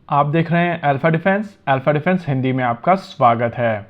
आप देख रहे हैं अल्फा डिफेंस हिंदी में आपका स्वागत है।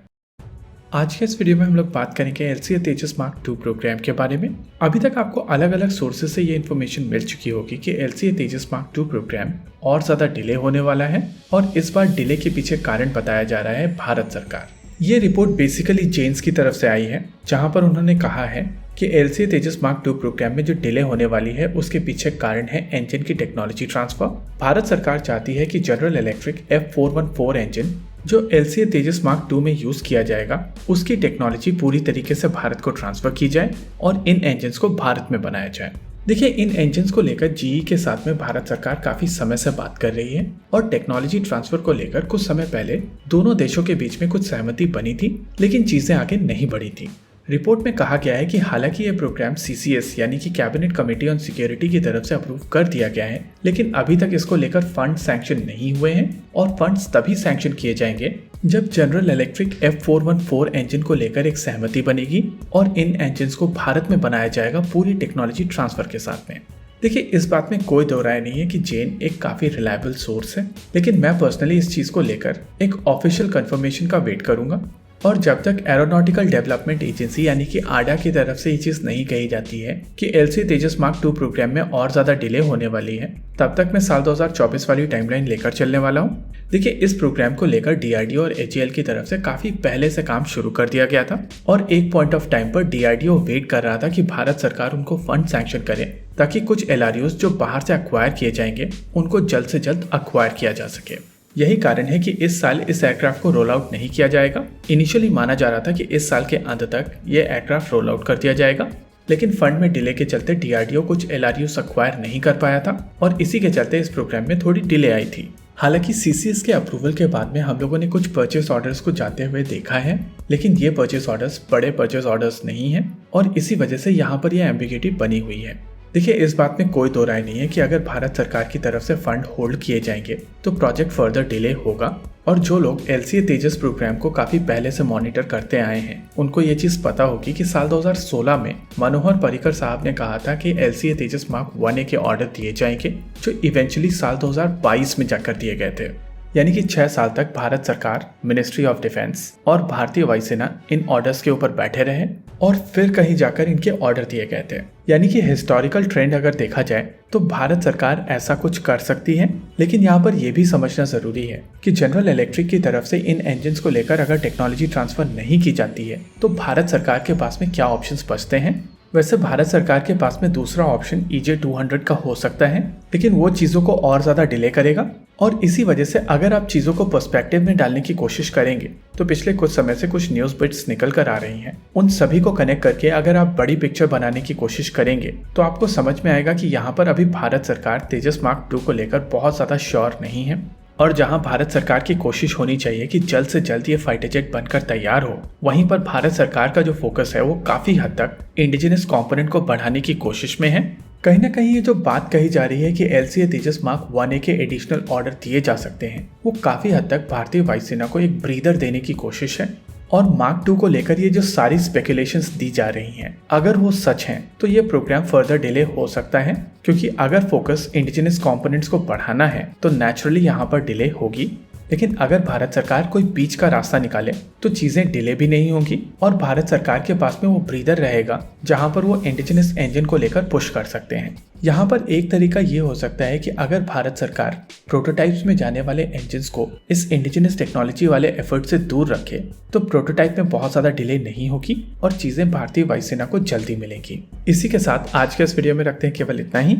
आज के इस वीडियो में हम लोग बात करेंगे LCA तेजस मार्क 2 प्रोग्राम के बारे में। अभी तक आपको अलग अलग सोर्सेज से ये इन्फॉर्मेशन मिल चुकी होगी कि LCA तेजस मार्क 2 प्रोग्राम और ज़्यादा डिले होने वाला है और इस बार डिले के पीछे कारण बताया जा रहा है भारत सरकार। ये रिपोर्ट बेसिकली जेन्स की तरफ से आई है, जहाँ पर उन्होंने कहा है कि LCA तेजस मार्क 2 प्रोग्राम में जो डिले होने वाली है उसके पीछे कारण है इंजन की टेक्नोलॉजी ट्रांसफर। भारत सरकार चाहती है कि जनरल इलेक्ट्रिक F414 इंजन जो LCA तेजस मार्क 2 में यूज किया जाएगा उसकी टेक्नोलॉजी पूरी तरीके से भारत को ट्रांसफर की जाए और इन इंजन्स को भारत में बनाया जाए। देखिए, इन इंजन्स को लेकर GE के साथ में भारत सरकार काफी समय से बात कर रही है और टेक्नोलॉजी ट्रांसफर को लेकर कुछ समय पहले दोनों देशों के बीच में कुछ सहमति बनी थी, लेकिन चीजें आगे नहीं बढ़ी थी। रिपोर्ट में कहा गया है कि हालांकि ये प्रोग्राम CCS यानी कि कैबिनेट कमेटी ऑन सिक्योरिटी की तरफ से अप्रूव कर दिया गया है, लेकिन अभी तक इसको लेकर फंड सैंक्शन नहीं हुए हैं और फंड्स तभी सैंक्शन किए जाएंगे जब जनरल इलेक्ट्रिक F414 इंजन को लेकर एक सहमति बनेगी और इन इंजन्स को भारत में बनाया जाएगा पूरी टेक्नोलॉजी ट्रांसफर के साथ में। देखिए, इस बात में कोई दो राय नहीं है कि जेन एक काफी रिलायबल सोर्स है, लेकिन मैं पर्सनली इस चीज को लेकर एक ऑफिशियल कंफर्मेशन का वेट करूंगा और जब तक एरोनॉटिकल डेवलपमेंट एजेंसी यानी कि आडा की तरफ से ये चीज नहीं कही जाती है कि LCA तेजस मार्क 2 प्रोग्राम में और ज्यादा डिले होने वाली है, तब तक मैं साल 2024 वाली टाइमलाइन लेकर चलने वाला हूँ। देखिए, इस प्रोग्राम को लेकर DRDO और HAL की तरफ से काफी पहले से काम शुरू कर दिया गया था और एक पॉइंट ऑफ टाइम पर DRDO वेट कर रहा था कि भारत सरकार उनको फंड सैंक्शन करे ताकि कुछ LRUs जो बाहर से अक्वायर किए जाएंगे उनको जल्द से जल्द अक्वायर किया जा सके। यही कारण है कि इस साल इस एयरक्राफ्ट को रोल आउट नहीं किया जाएगा। इनिशियली माना जा रहा था कि इस साल के अंत तक ये एयरक्राफ्ट रोल आउट कर दिया जाएगा, लेकिन फंड में डिले के चलते DRDO कुछ LRUs अक्वायर नहीं कर पाया था और इसी के चलते इस प्रोग्राम में थोड़ी डिले आई थी। हालांकि CCS के अप्रूवल के बाद में हम लोगों ने कुछ परचेस ऑर्डर्स को जाते हुए देखा है, लेकिन ये परचेस ऑर्डर्स बड़े परचेस ऑर्डर्स नहीं है और इसी वजह से यहाँ पर यह एम्बिग्यूटी बनी हुई है। देखिए, इस बात में कोई दो राय नहीं है कि अगर भारत सरकार की तरफ से फंड होल्ड किए जाएंगे तो प्रोजेक्ट फर्दर डिले होगा और जो लोग LCA तेजस प्रोग्राम को काफी पहले से मॉनिटर करते आए हैं उनको ये चीज पता होगी कि साल 2016 में मनोहर पर्रिकर साहब ने कहा था कि LCA तेजस मार्क 1A के ऑर्डर दिए जाएंगे जो इवेंचुअली साल 2022 में जाकर दिए गए थे। यानी कि 6 साल तक भारत सरकार, मिनिस्ट्री ऑफ डिफेंस और भारतीय वायुसेना इन ऑर्डर्स के ऊपर बैठे रहे और फिर कहीं जाकर इनके ऑर्डर दिए गए थे। यानी कि हिस्टोरिकल ट्रेंड अगर देखा जाए तो भारत सरकार ऐसा कुछ कर सकती है, लेकिन यहाँ पर यह भी समझना जरूरी है कि जनरल इलेक्ट्रिक की तरफ से इन इंजन्स को लेकर अगर टेक्नोलॉजी ट्रांसफर नहीं की जाती है तो भारत सरकार के पास में क्या ऑप्शंस बचते हैं। वैसे भारत सरकार के पास में दूसरा ऑप्शन EJ200 का हो सकता है, लेकिन वो चीज़ों को और ज़्यादा डिले करेगा और इसी वजह से अगर आप चीज़ों को पर्सपेक्टिव में डालने की कोशिश करेंगे तो पिछले कुछ समय से कुछ न्यूज़ बिट्स निकल कर आ रही हैं, उन सभी को कनेक्ट करके अगर आप बड़ी पिक्चर बनाने की कोशिश करेंगे तो आपको समझ में आएगा कि यहाँ पर अभी भारत सरकार तेजस मार्क 2 को लेकर बहुत ज़्यादा श्योर नहीं है और जहां भारत सरकार की कोशिश होनी चाहिए कि जल्द से जल्द ये फाइटर जेट बनकर तैयार हो, वहीं पर भारत सरकार का जो फोकस है वो काफी हद तक इंडिजिनस कंपोनेंट को बढ़ाने की कोशिश में है। कहीं ना कहीं ये जो बात कही जा रही है कि LCA तेजस मार्क 1A के एडिशनल ऑर्डर दिए जा सकते हैं, वो काफी हद तक भारतीय वायुसेना को एक ब्रीदर देने की कोशिश है और मार्क 2 को लेकर ये जो सारी स्पेकुलेशंस दी जा रही हैं, अगर वो सच हैं तो ये प्रोग्राम फर्दर डिले हो सकता है, क्योंकि अगर फोकस इंडिजिनस कंपोनेंट्स को बढ़ाना है तो नेचुरली यहाँ पर डिले होगी। लेकिन अगर भारत सरकार कोई बीच का रास्ता निकाले तो चीजें डिले भी नहीं होंगी और भारत सरकार के पास में वो ब्रीदर रहेगा जहां पर वो इंडिजिनस इंजन को लेकर पुश कर सकते हैं। यहाँ पर एक तरीका ये हो सकता है कि अगर भारत सरकार प्रोटोटाइप्स में जाने वाले इंजन्स को इस इंडिजिनस टेक्नोलॉजी वाले एफर्ट से दूर रखे तो प्रोटोटाइप में बहुत ज्यादा डिले नहीं होगी और चीजें भारतीय वायुसेना को जल्दी मिलेंगी। इसी के साथ आज के इस वीडियो में रखते हैं केवल इतना ही।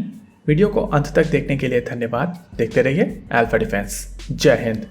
वीडियो को अंत तक देखने के लिए धन्यवाद। देखते रहिए अल्फा डिफेंस। जय हिंद।